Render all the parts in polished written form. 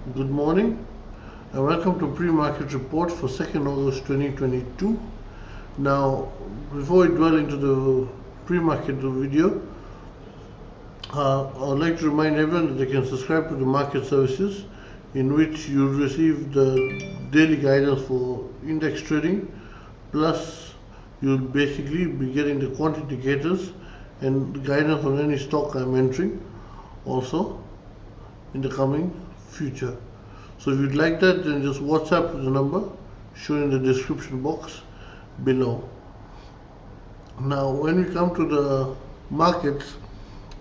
Good morning and welcome to pre-market report for 2nd August 2022. Now, before we dwell into the pre-market video, I'd like to remind everyone that they can subscribe to the market services, in which you'll receive the daily guidance for index trading, plus you'll basically be getting the quantity indicators and the guidance on any stock I'm entering also in the coming future. So if you'd like that, then just WhatsApp the number shown in the description box below. Now, when we come to the markets,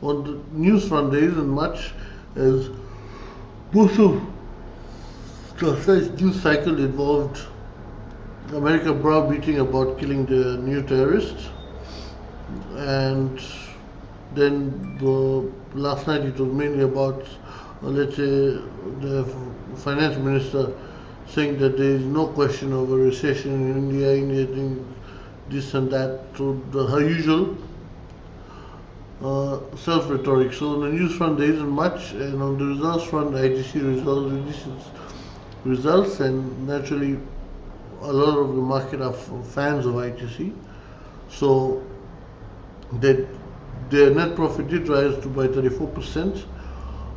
on the news front, there isn't much, as most of the news cycle involved America browbeating about killing the new terrorists, and then last night it was mainly about, let's say, the finance minister saying that there is no question of a recession in India doing this and that, so her usual self-rhetoric. So on the news front there isn't much, and on the results front, the ITC results, and naturally a lot of the market are fans of ITC, so that their net profit did rise by 34%.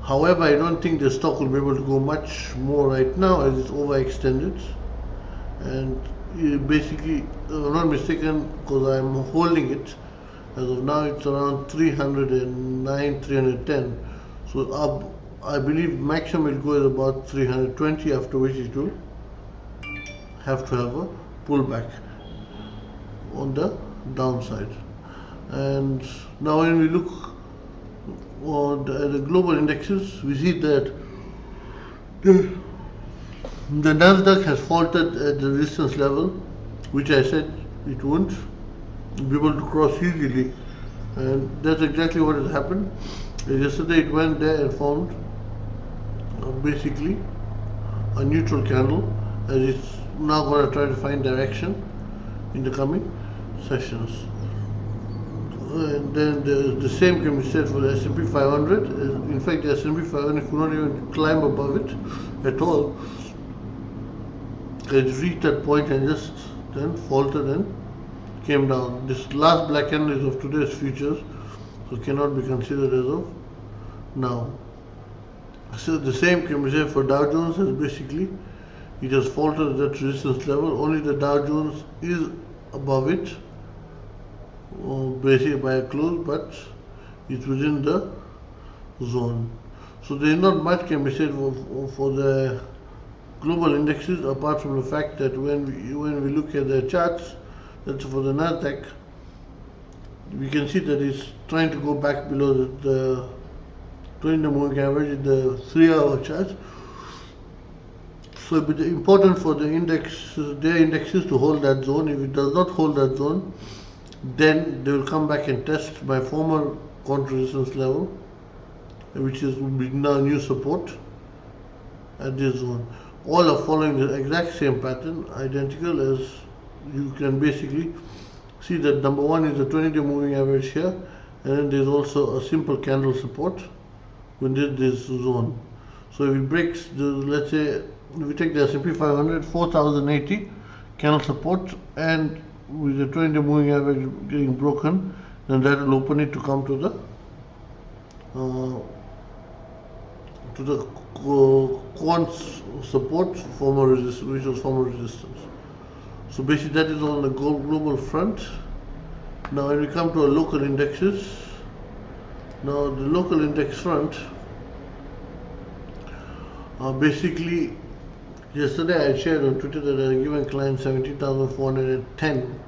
However, I don't think the stock will be able to go much more right now, as it's overextended, and basically, if I'm not mistaken, because I'm holding it as of now, it's around 309, 310. So I believe maximum it will go is about 320, after which it will have to have a pullback on the downside. And now when we look at the global indexes, we see that the Nasdaq has faltered at the resistance level, which I said it won't be able to cross easily, and that's exactly what has happened. Yesterday it went there and found basically a neutral candle, as it's now going to try to find direction in the coming sessions. And then the same can be said for the S&P 500. In fact, the S&P 500 could not even climb above it at all. It reached that point and just then faltered and came down. This last black candle is of today's futures, so cannot be considered as of now. So the same can be said for Dow Jones, as basically it has faltered at that resistance level. Only the Dow Jones is above it, basically by a close, but it's within the zone. So there is not much can be said for the global indexes, apart from the fact that when we look at the charts, that's for the Nasdaq, we can see that it's trying to go back below the 20-day moving average in the 3-hour chart. So it will be important for their indexes to hold that zone. If it does not hold that zone, then they will come back and test my former counter resistance level, which will be now new support at this zone. All are following the exact same pattern, identical, as you can basically see that number one is the 20-day moving average here, and then there's also a simple candle support within this zone. So if it breaks let's say, if we take the S&P 500, 4080 candle support, and with the 20-day moving average getting broken, then that will open it to come to the quant support, former resistance, which was former resistance. So basically that is on the global front. Now when we come to our local indexes, now the local index front, basically yesterday I shared on Twitter that I had given client 17,410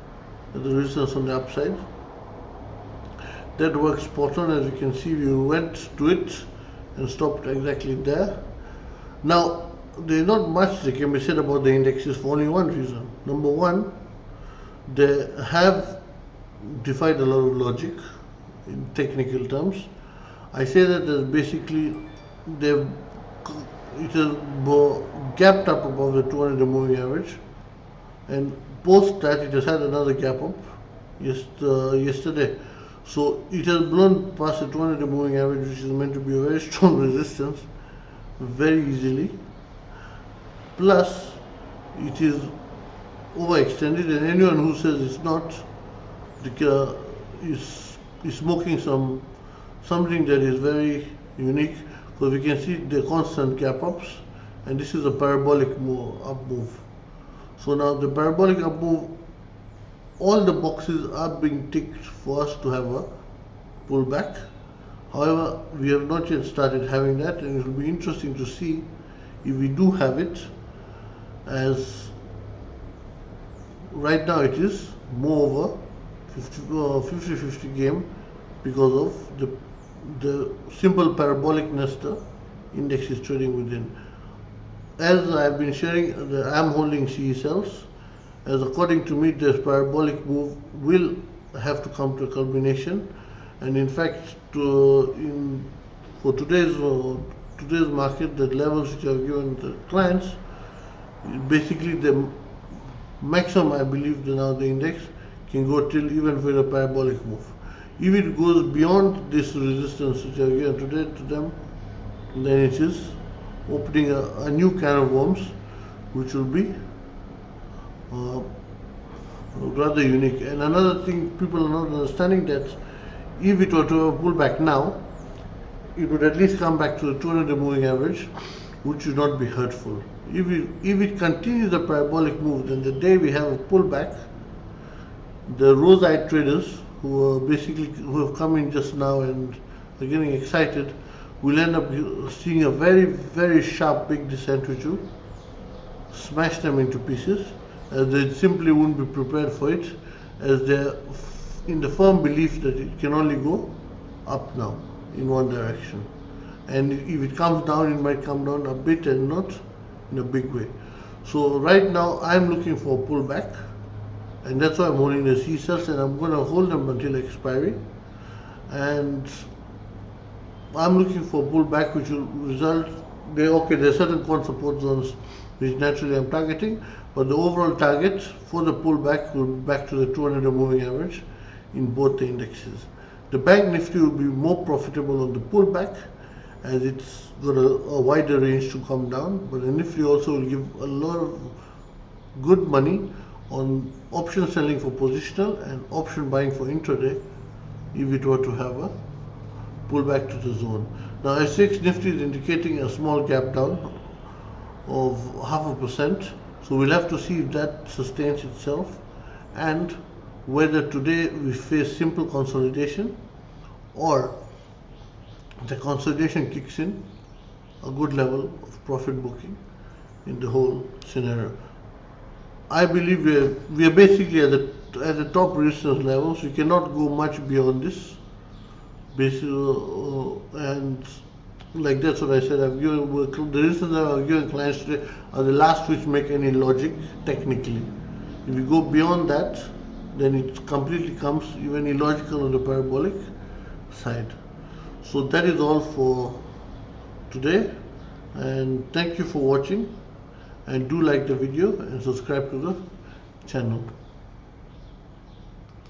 as the resistance on the upside. That works spot on. As you can see, we went to it and stopped exactly there. Now there is not much that can be said about the indexes for only one reason. Number one, they have defied a lot of logic in technical terms. I say that as basically it has gapped up above the 200-day moving average, and post that it has had another gap up yesterday. So it has blown past the 200-day moving average, which is meant to be a very strong resistance, very easily. Plus, it is overextended, and anyone who says it's not is smoking something that is very unique, because we can see the constant gap ups, and this is a parabolic up move. So now the parabolic up move, all the boxes are being ticked for us to have a pullback. However, we have not yet started having that, and it will be interesting to see if we do have it, as right now it is more of a 50-50 game because of the simple parabolic nest the index is trading within. As I have been sharing, I am holding CE cells, as according to me this parabolic move will have to come to a culmination, and in fact for today's market, the levels which I have given the clients, basically the maximum I believe that now the index can go till even with a parabolic move. If it goes beyond this resistance which I have given today to them, then it is opening a new can of worms, which will be rather unique. And another thing people are not understanding, that if it were to pull back now, it would at least come back to the 200 moving average, which should not be hurtful. If it continues the parabolic move, then the day we have a pullback, the rose-eyed traders who have come in just now and are getting excited will end up seeing a very, very sharp big descent which will smash them into pieces, as they simply won't be prepared for it, as they're in the firm belief that it can only go up now in one direction, and if it comes down, it might come down a bit and not in a big way. So right now I'm looking for a pullback, and that's why I'm holding the C cells, and I'm going to hold them until expiry, and I'm looking for a pullback which will result, there are certain core support zones which naturally I'm targeting, but the overall target for the pullback will be back to the 200 moving average in both the indexes. The Banknifty will be more profitable on the pullback, as it's got a wider range to come down, but the Nifty also will give a lot of good money on option selling for positional and option buying for intraday if it were to have a pullback to the zone. Now SGXNIFTY is indicating a small gap down of 0.5%, so we'll have to see if that sustains itself, and whether today we face simple consolidation or the consolidation kicks in a good level of profit booking in the whole scenario. I believe we are basically at the top resistance levels. We cannot go much beyond this. And like that's what I said. The resistance I've given clients today are the last which make any logic technically. If you go beyond that, then it completely comes even illogical on the parabolic side. So that is all for today, and thank you for watching, and do like the video and subscribe to the channel.